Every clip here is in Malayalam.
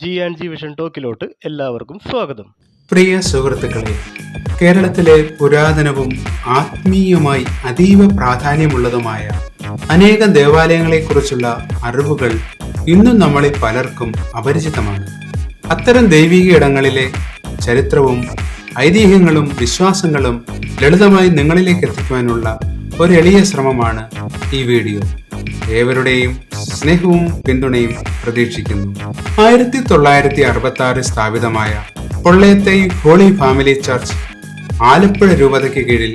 G&G വിഷൻ ടോക്കിലോട്ട് എല്ലാവർക്കും സ്വാഗതം. പ്രിയ സുഹൃത്തുക്കളെ, കേരളത്തിലെ പുരാതനവും ആത്മീയമായി അതീവ പ്രാധാന്യമുള്ളതുമായ അനേകം ദേവാലയങ്ങളെക്കുറിച്ചുള്ള അറിവുകൾ ഇന്നും നമ്മളിൽ പലർക്കും അപരിചിതമാണ്. അത്തരം ദൈവിക ഇടങ്ങളിലെ ചരിത്രവും ഐതിഹ്യങ്ങളും വിശ്വാസങ്ങളും ലളിതമായി നിങ്ങളിലേക്ക് എത്തിക്കുവാനുള്ള ഒരു എളിയ ശ്രമമാണ് ഈ വീഡിയോ. ഏവരുടെയും സ്നേഹവും പിന്തുണയും പ്രതീക്ഷിക്കുന്നു. 1966 സ്ഥാപിതമായ Pollethai holy family church Alappuzha രൂപതയ്ക്ക് കീഴിൽ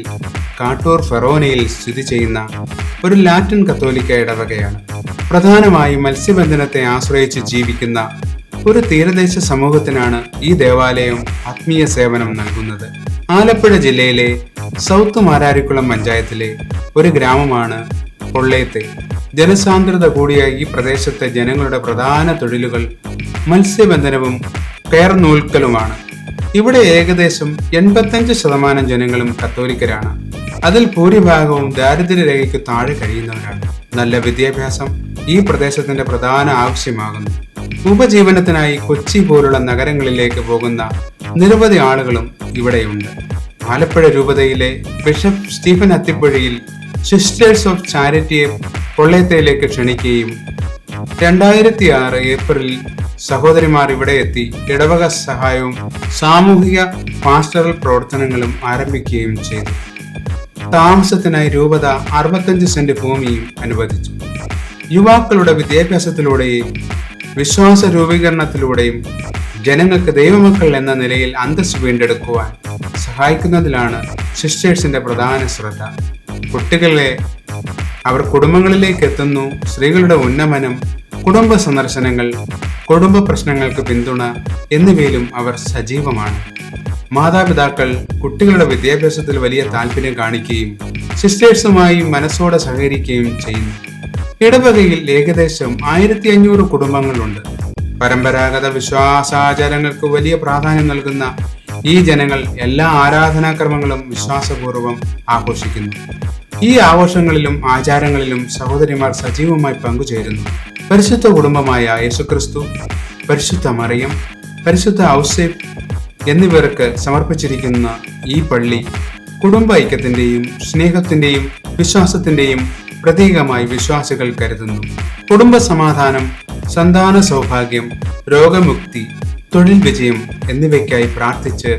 കാട്ടൂർ ഫെറോനയിൽ സ്ഥിതി ചെയ്യുന്ന ഒരു ലാറ്റിൻ കത്തോലിക്ക ഇടവകയാണ്. പ്രധാനമായും മത്സ്യബന്ധനത്തെ ആശ്രയിച്ച് ജീവിക്കുന്ന ഒരു തീരദേശ സമൂഹത്തിനാണ് ഈ ദേവാലയം ആത്മീയ സേവനം നൽകുന്നത്. ആലപ്പുഴ ജില്ലയിലെ സൗത്ത് മാരാരിക്കുളം പഞ്ചായത്തിലെ ഒരു ഗ്രാമമാണ് പൊള്ളേത്തൈ. ജനസാന്ദ്രത കൂടിയ ഈ പ്രദേശത്തെ ജനങ്ങളുടെ പ്രധാന തൊഴിലുകൾ മത്സ്യബന്ധനവും കയർ നൂൽക്കലുമാണ്. ഇവിടെ ഏകദേശം 85% ജനങ്ങളും കത്തോലിക്കരാണ്. അതിൽ ഭൂരിഭാഗവും ദാരിദ്ര്യരേഖയ്ക്ക് താഴെ കഴിയുന്നവരാണ്. നല്ല വിദ്യാഭ്യാസം ഈ പ്രദേശത്തിന്റെ പ്രധാന ആവശ്യമാകുന്നു. ഉപജീവനത്തിനായി കൊച്ചി പോലുള്ള നഗരങ്ങളിലേക്ക് പോകുന്ന നിരവധി ആളുകളും ഇവിടെയുണ്ട്. ആലപ്പുഴ രൂപതയിലെ ബിഷപ്പ് സ്റ്റീഫൻ അത്തിപ്പുഴയിൽ സിസ്റ്റേഴ്സ് ഓഫ് ചാരിറ്റിയെ പൊള്ളേത്തയിലേക്ക് ക്ഷണിക്കുകയും 2006 ഏപ്രിലിൽ സഹോദരിമാർ ഇവിടെ എത്തി ഇടവക സഹായവും സാമൂഹിക പാസ്റ്ററൽ പ്രവർത്തനങ്ങളും ആരംഭിക്കുകയും ചെയ്തു. താമസത്തിനായി രൂപത 65 സെന്റ് ഭൂമിയും അനുവദിച്ചു. യുവാക്കളുടെ വിദ്യാഭ്യാസത്തിലൂടെയും വിശ്വാസ രൂപീകരണത്തിലൂടെയും ജനങ്ങൾക്ക് ദൈവമക്കൾ എന്ന നിലയിൽ അന്തസ്സ് വീണ്ടെടുക്കുവാൻ സഹായിക്കുന്നതിലാണ് സിസ്റ്റേഴ്സിന്റെ പ്രധാന ശ്രദ്ധ. കുട്ടികളെ അവർ കുടുംബങ്ങളിലേക്ക് എത്തുന്നു. സ്ത്രീകളുടെ ഉന്നമനം, കുടുംബ സന്ദർശനങ്ങൾ, കുടുംബ പ്രശ്നങ്ങൾക്ക് പിന്തുണ എന്നിവയിലും അവർ സജീവമാണ്. മാതാപിതാക്കൾ കുട്ടികളുടെ വിദ്യാഭ്യാസത്തിൽ വലിയ താല്പര്യം കാണിക്കുകയും സിസ്റ്റേഴ്സുമായി മനസ്സോടെ സഹകരിക്കുകയും ചെയ്യുന്നു. ഇടവകയിൽ ഏകദേശം 1500 കുടുംബങ്ങളുണ്ട്. പരമ്പരാഗത വിശ്വാസാചാരങ്ങൾക്ക് വലിയ പ്രാധാന്യം നൽകുന്ന ഈ ജനങ്ങൾ എല്ലാ ആരാധനാക്രമങ്ങളും വിശ്വാസപൂർവ്വം ആഘോഷിക്കുന്നു. ഈ ആഘോഷങ്ങളിലും ആചാരങ്ങളിലും സഹോദരിമാർ സജീവമായി പങ്കുചേരുന്നു. പരിശുദ്ധ കുടുംബമായ യേശുക്രിസ്തു, പരിശുദ്ധ മറിയം, പരിശുദ്ധ ഔസേപ്പ് എന്നിവർക്ക് സമർപ്പിച്ചിരിക്കുന്ന ഈ പള്ളി കുടുംബ ഐക്യത്തിന്റെയും സ്നേഹത്തിന്റെയും വിശ്വാസത്തിന്റെയും പ്രതീകമായി വിശ്വാസികൾ കരുതുന്നു. കുടുംബ സമാധാനം, സന്താന സൗഭാഗ്യം, രോഗമുക്തി, തൊഴിൽ വിജയം എന്നിവയ്ക്കായി പ്രാർത്ഥിച്ച്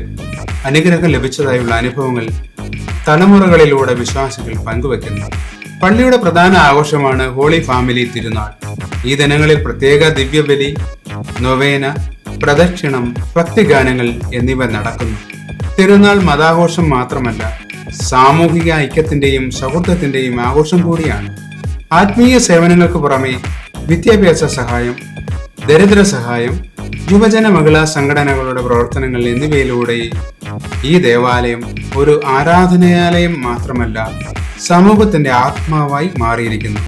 അനുഗ്രഹം ലഭിച്ചതായുള്ള അനുഭവങ്ങൾ തലമുറകളിലൂടെ വിശ്വാസികൾ പങ്കുവെക്കുന്നു. പള്ളിയുടെ പ്രധാന ആഘോഷമാണ് ഹോളി ഫാമിലി തിരുനാൾ. ഈ ദിനങ്ങളിൽ പ്രത്യേക ദിവ്യബലി, നൊവേന, പ്രദക്ഷിണം, ഭക്തിഗാനങ്ങൾ എന്നിവ നടക്കുന്നു. തിരുനാൾ മതാഘോഷം മാത്രമല്ല, സാമൂഹിക ഐക്യത്തിന്റെയും സൗഹൃദത്തിന്റെയും ആഘോഷം കൂടിയാണ്. ആത്മീയ സേവനങ്ങൾക്ക് പുറമെ വിദ്യാഭ്യാസ സഹായം, ദരിദ്ര സഹായം, യുവജന മഹിളാ സംഘടനകളുടെ പ്രവർത്തനങ്ങൾ എന്നിവയിലൂടെ ഈ ദേവാലയം ഒരു ആരാധനാലയം മാത്രമല്ല, സമൂഹത്തിന്റെ ആത്മാവായി മാറിയിരിക്കുന്നു.